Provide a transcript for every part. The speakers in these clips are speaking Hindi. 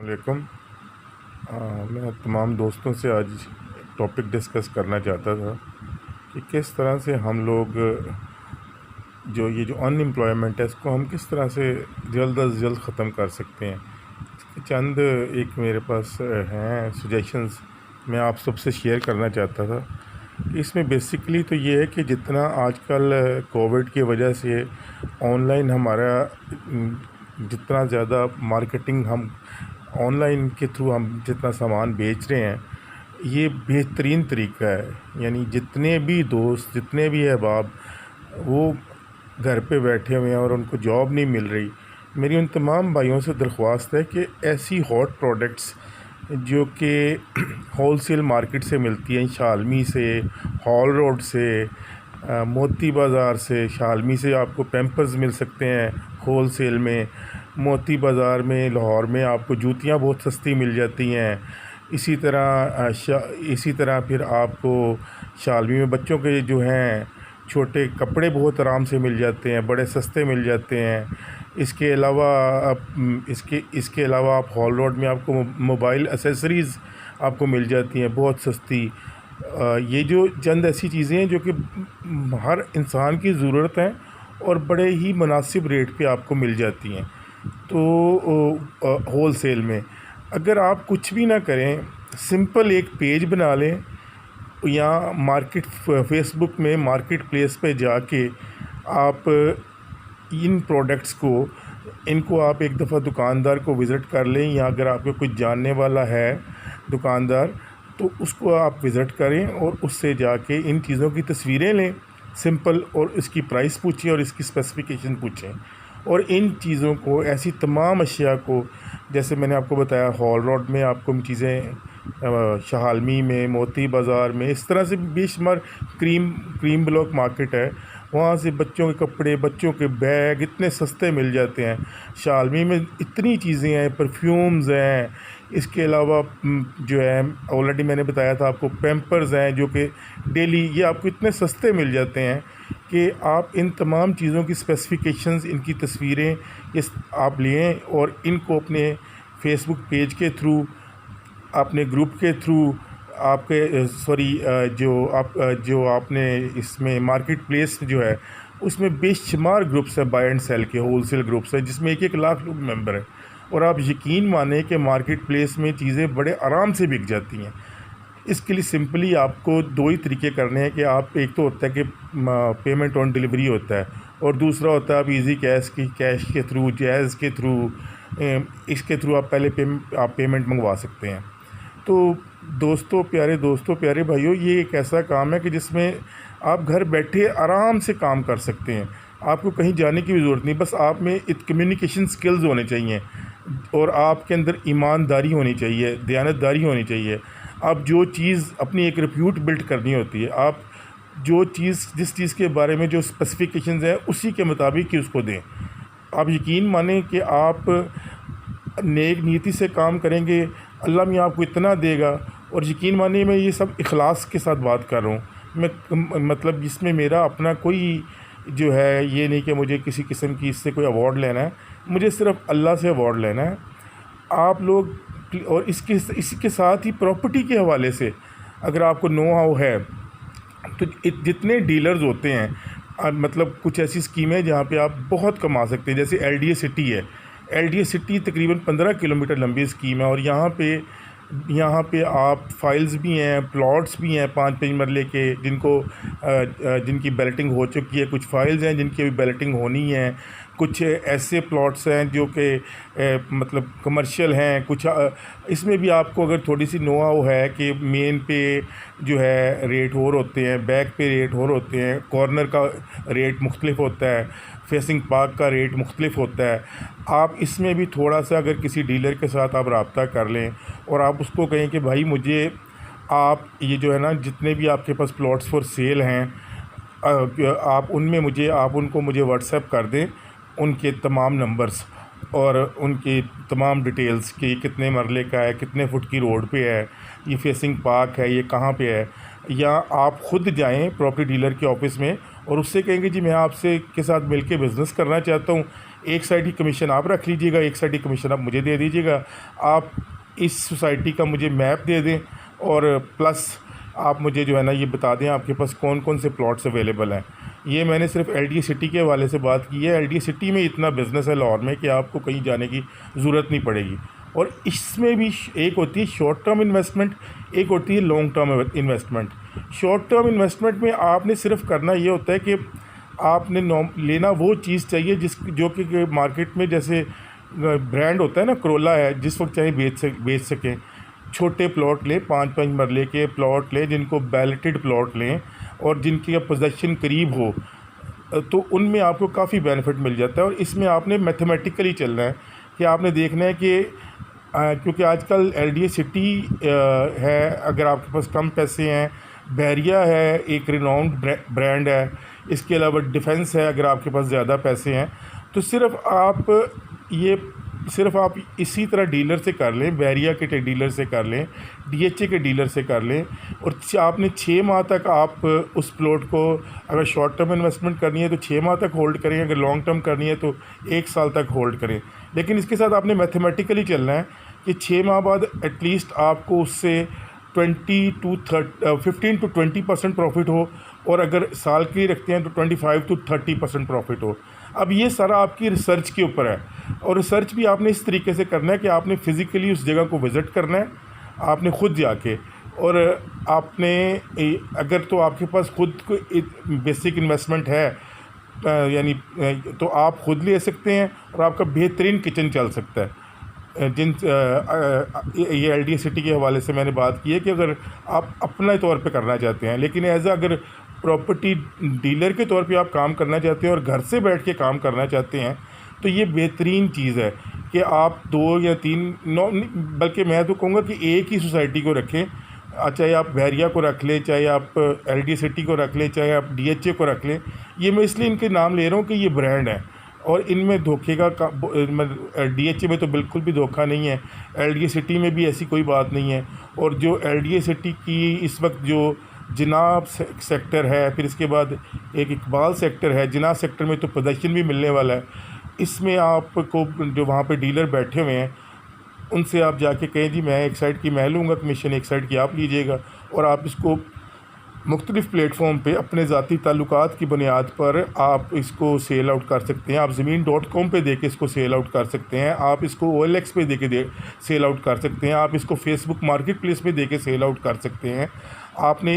वालेकुम। मैं तमाम दोस्तों से आज टॉपिक डिस्कस करना चाहता था कि किस तरह से हम लोग ये जो अनएम्प्लॉयमेंट है इसको हम किस तरह से जल्द अज जल्द ख़त्म कर सकते हैं। इसके चंद एक मेरे पास हैं सजेशंस, मैं आप सबसे शेयर करना चाहता था। इसमें बेसिकली तो ये है कि जितना आजकल कोविड की वजह से ऑनलाइन हमारा जितना ज़्यादा मार्केटिंग हम ऑनलाइन के थ्रू हम जितना सामान बेच रहे हैं, ये बेहतरीन तरीका है। यानी जितने भी दोस्त, जितने भी अहबाब वो घर पे बैठे हुए हैं और उनको जॉब नहीं मिल रही, मेरी उन तमाम भाइयों से दरख्वास्त है कि ऐसी हॉट प्रोडक्ट्स जो कि होलसेल मार्केट से मिलती हैं, शालमी से, हॉल रोड से, मोती बाज़ार से, शालमी से आपको पैम्पर्स मिल सकते हैं होलसेल में, मोती बाज़ार में, लाहौर में आपको जूतियाँ बहुत सस्ती मिल जाती हैं। इसी तरह फिर आपको शालमी में बच्चों के जो हैं छोटे कपड़े बहुत आराम से मिल जाते हैं, बड़े सस्ते मिल जाते हैं। इसके अलावा आप हॉल रोड में आपको मोबाइल एसेसरीज़ आपको मिल जाती हैं बहुत सस्ती। ये जो चंद ऐसी चीज़ें हैं जो कि हर इंसान की ज़रूरत है और बड़े ही मुनासिब रेट पे आपको मिल जाती हैं। तो होलसेल में अगर आप कुछ भी ना करें, सिंपल एक पेज बना लें या फेसबुक में मार्केट प्लेस पे जाके आप इन प्रोडक्ट्स इनको आप एक दफ़ा दुकानदार को विज़िट कर लें, या अगर आपको कुछ जानने वाला है दुकानदार तो उसको आप विज़िट करें और उससे जाके इन चीज़ों की तस्वीरें लें सिंपल, और इसकी प्राइस पूछें और इसकी स्पेसिफ़िकेशन पूछें। और इन चीज़ों को, ऐसी तमाम अशिया को, जैसे मैंने आपको बताया हॉल रोड में आपको चीज़ें, शालमी में, मोती बाज़ार में, इस तरह से बेशुमार क्रीम ब्लॉक मार्केट है, वहाँ से बच्चों के कपड़े, बच्चों के बैग इतने सस्ते मिल जाते हैं। शालमी में इतनी चीज़ें हैं, परफ्यूम्स हैं, इसके अलावा जो है ऑलरेडी मैंने बताया था आपको पैम्पर्स हैं जो कि डेली ये आपको इतने सस्ते मिल जाते हैं कि आप इन तमाम चीज़ों की स्पेसिफ़िकेशंस, इनकी तस्वीरें आप लें और इनको अपने फेसबुक पेज के थ्रू, अपने ग्रुप के थ्रू, आपके जो आपने इसमें मार्केट प्लेस जो है उसमें बेशुमार ग्रुप्स हैं, बाय एंड सेल के होलसेल ग्रुप्स हैं जिसमें 1-1 लाख लोग मेंबर हैं। और आप यकीन माने कि मार्केट प्लेस में चीज़ें बड़े आराम से बिक जाती हैं। इसके लिए सिंपली आपको 2 ही तरीके करने हैं कि आप, एक तो होता है कि पेमेंट ऑन डिलीवरी होता है, और दूसरा होता है आप इजी कैश के थ्रू, जैज़ के थ्रू, इसके थ्रू आप पहले पेमेंट मंगवा सकते हैं। तो प्यारे दोस्तों, प्यारे भाइयों, ये एक ऐसा काम है कि जिसमें आप घर बैठे आराम से काम कर सकते हैं। आपको कहीं जाने की भी ज़रूरत नहीं, बस आप में कम्युनिकेशन स्किल्स होने चाहिए और आपके अंदर ईमानदारी होनी चाहिए, दयानतदारी होनी चाहिए। आप जो चीज़ अपनी एक रिप्यूट बिल्ड करनी होती है, आप जिस चीज़ के बारे में जो स्पेसिफिकेशंस है उसी के मुताबिक ही उसको दें। आप यकीन मानें कि आप नेक नीयति से काम करेंगे, अल्लाह मियाँ आपको इतना देगा। और यकीन मानिए मैं ये सब इखलास के साथ बात कर रहा हूँ, मैं मतलब जिसमें मेरा अपना कोई जो है ये नहीं कि मुझे किसी किस्म की इससे कोई अवार्ड लेना है, मुझे सिर्फ अल्लाह से अवार्ड लेना है। आप लोग, और इसके साथ ही प्रॉपर्टी के हवाले से अगर आपको नो हाउ है तो जितने डीलर्स होते हैं, मतलब कुछ ऐसी स्कीमें जहाँ पे आप बहुत कमा सकते हैं, जैसे LDA सिटी है। LDA सिटी तकरीबन 15 किलोमीटर लंबी स्कीम है, और यहाँ पे आप फाइल्स भी हैं, प्लॉट्स भी हैं 5-5 मरले के, जिनकी बैलेटिंग हो चुकी है, कुछ फाइल्स हैं जिनकी अभी बैलेटिंग होनी है, कुछ ऐसे प्लॉट्स हैं जो कि मतलब कमर्शियल हैं, कुछ इसमें भी आपको अगर थोड़ी सी नो हाउ है कि मेन पे जो है रेट और होते हैं, बैक पे रेट और होते हैं, कॉर्नर का रेट मुख्तलिफ होता है, फेसिंग पार्क का रेट मुख्तलिफ होता है, आप इसमें भी थोड़ा सा अगर किसी डीलर के साथ आप रब्ता कर लें और आप उसको कहें कि भाई मुझे आप ये जो है ना, जितने भी आपके पास प्लॉट्स फॉर सेल हैं, आप उनको मुझे व्हाट्सएप कर दें, उनके तमाम नंबर्स और उनकी तमाम डिटेल्स कि कितने मरले का है, कितने फुट की रोड पे है, ये फेसिंग पार्क है, ये कहाँ पे है। या आप ख़ुद जाएं प्रॉपर्टी डीलर के ऑफ़िस में और उससे कहेंगे जी मैं आपसे के साथ मिलके बिज़नेस करना चाहता हूँ, एक साइड की कमीशन आप रख लीजिएगा, एक साइड की कमीशन आप मुझे दे दीजिएगा, आप इस सोसाइटी का मुझे मैप दे दें और प्लस आप मुझे जो है ना ये बता दें आपके पास कौन कौन से प्लॉट्स अवेलेबल हैं। ये मैंने सिर्फ एलडीए सिटी के हवाले से बात की है। एलडीए सिटी में इतना बिज़नेस है लाहौर में कि आपको कहीं जाने की ज़रूरत नहीं पड़ेगी। और इसमें भी एक होती है शॉर्ट टर्म इन्वेस्टमेंट, एक होती है long term investment. Short term investment में आपने सिर्फ करना ये होता है कि आपने लेना वो चीज़ चाहिए जो कि मार्केट में जैसे ब्रांड होता है ना, करोला है, जिस वक्त चाहे बेच सकें। छोटे प्लॉट लें, 5-5 मरले के प्लॉट लें जिनको बैलेटेड प्लॉट लें और जिनकी पोजीशन करीब हो, तो उनमें आपको काफ़ी बेनिफिट मिल जाता है। और इसमें आपने मैथमेटिकली चलना है कि आपने देखना है कि क्योंकि आजकल एलडीए सिटी है, अगर आपके पास कम पैसे हैं, बैरिया है एक रिनाउंड ब्रांड है, इसके अलावा डिफेंस है अगर आपके पास ज़्यादा पैसे हैं, तो सिर्फ आप इसी तरह डीलर से कर लें, बैरिया के डीलर से कर लें, डीएचए के डीलर से कर लें। और आपने 6 माह तक आप उस प्लॉट को, अगर शॉर्ट टर्म इन्वेस्टमेंट करनी है तो 6 माह तक होल्ड करें, अगर लॉन्ग टर्म करनी है तो 1 साल तक होल्ड करें। लेकिन इसके साथ आपने मैथमेटिकली चलना है कि 6 माह बाद एटलीस्ट आपको उससे 15 to 20% प्रॉफिट हो, और अगर साल के लिए रखते हैं तो 25 to 30% प्रॉफिट हो। अब ये सारा आपकी रिसर्च के ऊपर है, और रिसर्च भी आपने इस तरीके से करना है कि आपने फ़िज़िकली उस जगह को विज़िट करना है, आपने ख़ुद जाके, और आपने अगर तो आपके पास खुद को बेसिक इन्वेस्टमेंट है यानी तो आप ख़ुद ले सकते हैं और आपका बेहतरीन किचन चल सकता है। ये एलडीए सिटी के हवाले से मैंने बात की है कि अगर आप अपने तौर पे करना चाहते हैं, लेकिन अगर प्रॉपर्टी डीलर के तौर पे आप काम करना चाहते हैं और घर से बैठ के काम करना चाहते हैं, तो ये बेहतरीन चीज़ है कि आप 2 या 3 बल्कि मैं तो कहूँगा कि एक ही सोसाइटी को रखें, चाहे आप बैरिया को रख लें, चाहे आप एलडीए सिटी को रख लें, चाहे आप डीएचए को रख लें। ये मैं इसलिए इनके नाम ले रहा हूँ कि ये ब्रांड है और इनमें धोखे का डीएचए में तो बिल्कुल भी धोखा नहीं है, एलडीए सिटी में भी ऐसी कोई बात नहीं है। और जो एलडीए सिटी की इस वक्त जो जिनाब सेक्टर है, फिर इसके बाद एक इकबाल सेक्टर है, जिनाब सेक्टर में तो पोजीशन भी मिलने वाला है। इसमें आपको जो वहाँ पे डीलर बैठे हुए हैं उनसे आप जाके कहें जी मैं एक साइड की मैं लूँगा कमीशन, एक साइड की आप लीजिएगा, और आप इसको मुख्तलिफ़ प्लेटफॉर्म पे अपने ज़ाती ताल्लुकात की बुनियाद पर आप इसको सेल आउट कर सकते हैं। आप ज़मीन.com पे दे के इसको सेल आउट कर सकते हैं, आप इसको OLX पे दे के सेल आउट कर सकते हैं, आप इसको फेसबुक मार्केट प्लेस पे दे के सेल आउट कर सकते हैं। आपने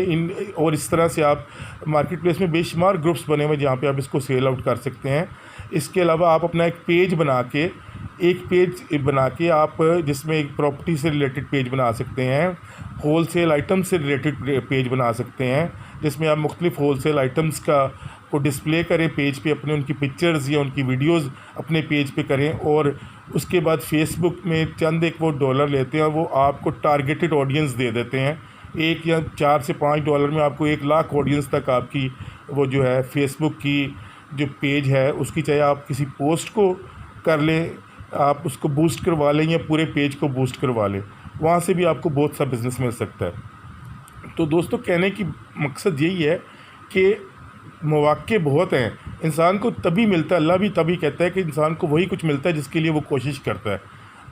और इस तरह से आप मार्केट प्लेस में बेशुमार ग्रुप्स बने हुए जहाँ पे आप इसको सेल आउट कर सकते हैं। इसके अलावा आप अपना एक पेज बना के आप जिसमें एक प्रॉपर्टी से रिलेटेड पेज बना सकते हैं, होलसेल आइटम से रिलेटेड पेज बना सकते हैं, जिसमें आप मुख्तलिफ़ होलसेल आइटम्स को डिस्प्ले करें पेज पे, अपने उनकी पिक्चर्स या उनकी वीडियोस अपने पेज पे करें। और उसके बाद फेसबुक में चंद एक वो डॉलर लेते हैं, वो आपको टारगेटेड ऑडियंस दे देते हैं। 1 या 4 से 5 डॉलर में आपको 1 लाख ऑडियंस तक आपकी वो जो है फेसबुक की जो पेज है उसकी, चाहे आप किसी पोस्ट को कर लें, आप उसको बूस्ट करवा लें या पूरे पेज को बूस्ट करवा लें, वहाँ से भी आपको बहुत सा बिज़नेस मिल सकता है। तो दोस्तों कहने की मकसद यही है कि मौक़े बहुत हैं, इंसान को तभी मिलता है, अल्लाह भी तभी कहता है कि इंसान को वही कुछ मिलता है जिसके लिए वो कोशिश करता है।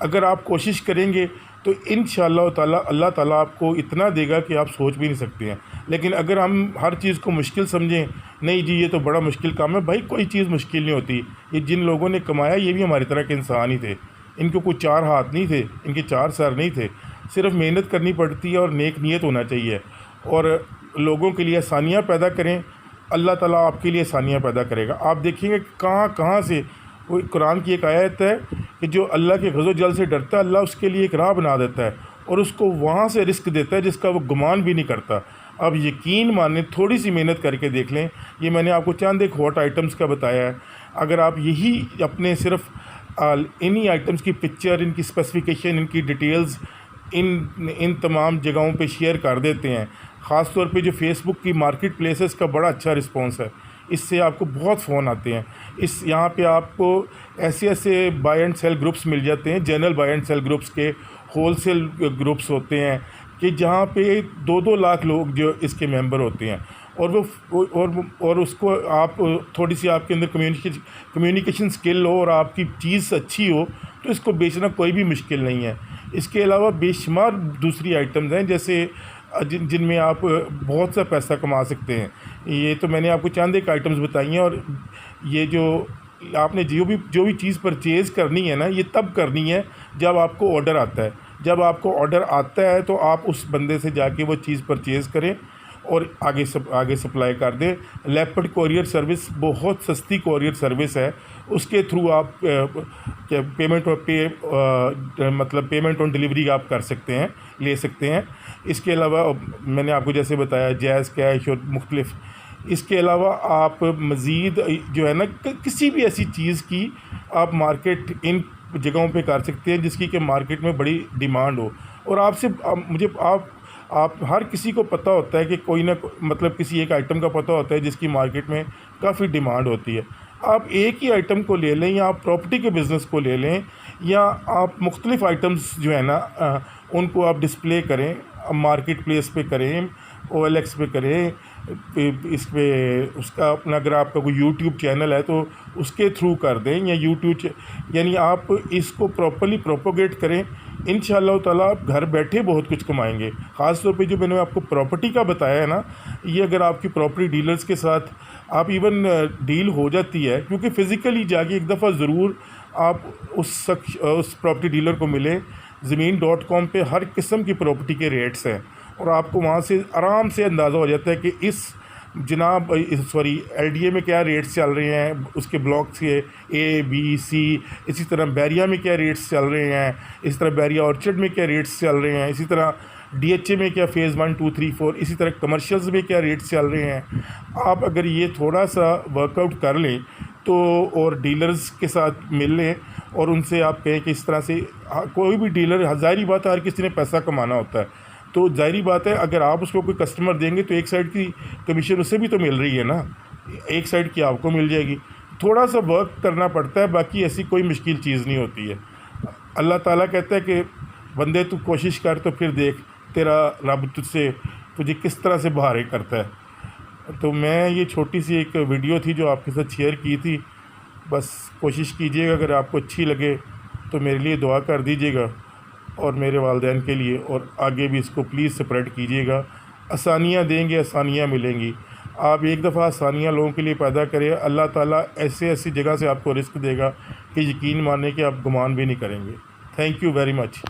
अगर आप कोशिश करेंगे तो इंशाअल्लाह ताला अल्लाह ताला आपको इतना देगा कि आप सोच भी नहीं सकते हैं। लेकिन अगर हम हर चीज़ को मुश्किल समझें, नहीं जी ये तो बड़ा मुश्किल काम है, भाई कोई चीज़ मुश्किल नहीं होती। ये जिन लोगों ने कमाया ये भी हमारी तरह के इंसान ही थे, इनको कोई 4 हाथ नहीं थे, इनके 4 सर नहीं थे, सिर्फ मेहनत करनी पड़ती है और नेक नीयत होना चाहिए और लोगों के लिए आसानियाँ पैदा करें, अल्लाह ताला आपके लिए आसानियाँ पैदा करेगा। आप देखेंगे कहाँ से वो कुरान की एक आयत है कि जो अल्लाह के ग़ज़ब जल से डरता है अल्लाह उसके लिए एक राह बना देता है और उसको वहाँ से रिस्क देता है जिसका वो गुमान भी नहीं करता। अब यकीन माने, थोड़ी सी मेहनत करके देख लें, ये मैंने आपको चंद एक हॉट आइटम्स का बताया है। अगर आप यही अपने सिर्फ इन्हीं आइटम्स की पिक्चर, इनकी स्पेसिफिकेशन, इनकी डिटेल्स इन तमाम जगहों पे शेयर कर देते हैं, ख़ास तौर पे जो फेसबुक की मार्केट प्लेसेस का बड़ा अच्छा रिस्पांस है, इससे आपको बहुत फ़ोन आते हैं। यहाँ पे आपको ऐसे बाय एंड सेल ग्रुप्स मिल जाते हैं, general buy and sell groups के होलसेल ग्रुप्स होते हैं कि जहाँ पे 2-2 लाख लोग जो इसके मेंबर होते हैं और उसको आप थोड़ी सी आपके अंदर कम्युनिकेशन स्किल हो और आपकी चीज़ अच्छी हो तो इसको बेचना कोई भी मुश्किल नहीं है। इसके अलावा बेशुमार दूसरी आइटम्स हैं जैसे जिनमें आप बहुत सा पैसा कमा सकते हैं। ये तो मैंने आपको चंद एक आइटम्स बताई हैं, और ये जो आपने जो भी चीज़ परचेज़ करनी है ना, ये तब करनी है जब आपको ऑर्डर आता है। जब आपको ऑर्डर आता है तो आप उस बंदे से जाके वो चीज़ परचेज़ करें और आगे सप्लाई कर दें। लेपर्ड कोरियर सर्विस बहुत सस्ती कोरियर सर्विस है, उसके थ्रू आप क्या पेमेंट ऑन डिलीवरी आप कर सकते हैं, ले सकते हैं। इसके अलावा मैंने आपको जैसे बताया जैज़ कैश और मुख्तलिफ, इसके अलावा आप मज़ीद जो है ना किसी भी ऐसी चीज़ की आप मार्केट इन जगहों पे कर सकते हैं जिसकी कि मार्केट में बड़ी डिमांड हो। और आप हर किसी को पता होता है कि कोई ना मतलब किसी एक आइटम का पता होता है जिसकी मार्केट में काफ़ी डिमांड होती है। आप एक ही आइटम को ले लें या आप प्रॉपर्टी के बिज़नेस को ले लें या आप मुख्तलिफ आइटम्स जो है ना उनको आप डिस्प्ले करें, मार्केट प्लेस पे करें, OLX पे करें, इस पे उसका अपना अगर आपका कोई यूट्यूब चैनल है तो उसके थ्रू कर दें, या यानी आप इसको प्रॉपर्ली प्रोपोगेट करें। इंशाअल्लाह ताला आप घर बैठे बहुत कुछ कमाएंगे। ख़ास तौर पे जो मैंने आपको प्रॉपर्टी का बताया है ना, ये अगर आपकी प्रॉपर्टी डीलर्स के साथ आप इवन डील हो जाती है, क्योंकि फ़िज़िकली जाके एक दफ़ा ज़रूर आप उस प्रॉपर्टी डीलर को मिलें। ज़मीन.com पे हर किस्म की प्रॉपर्टी के रेट्स हैं और आपको वहाँ से आराम से अंदाज़ा हो जाता है कि LDA में क्या रेट्स चल रहे हैं, उसके ब्लॉक्स के A, B, C, इसी तरह बैरिया में क्या रेट्स चल रहे हैं, इसी तरह बैरिया ऑर्चर्ड में क्या रेट्स चल रहे हैं, इसी तरह DHA में क्या फ़ेज़ 1, 2, 3, 4, इसी तरह कमर्शियल्स में क्या रेट्स चल रहे हैं। आप अगर ये थोड़ा सा वर्कआउट कर लें तो और डीलर्स के साथ मिल लें और उनसे आप कहें कि इस तरह से कोई भी डीलर, ज़ाहिर बात है हर किसी ने पैसा कमाना होता है, तो ज़ाहिर बात है अगर आप उसको कोई कस्टमर देंगे तो एक साइड की कमीशन उससे भी तो मिल रही है ना, एक साइड की आपको मिल जाएगी। थोड़ा सा वर्क करना पड़ता है, बाकी ऐसी कोई मुश्किल चीज़ नहीं होती है। अल्लाह ताला कहता है कि बंदे तू कोशिश कर तो फिर देख तेरा रब तुझे किस तरह से बहारे करता है। तो मैं ये छोटी सी एक वीडियो थी जो आपके साथ शेयर की थी। बस कोशिश कीजिएगा, अगर आपको अच्छी लगे तो मेरे लिए दुआ कर दीजिएगा और मेरे वालिदैन के लिए, और आगे भी इसको प्लीज़ स्प्रेड कीजिएगा। आसानियाँ देंगे, आसानियाँ मिलेंगी। आप एक दफ़ा आसानियाँ लोगों के लिए पैदा करें, अल्लाह ताला ऐसी जगह से आपको रिस्क देगा कि यकीन माने कि आप गुमान भी नहीं करेंगे। Thank you very much.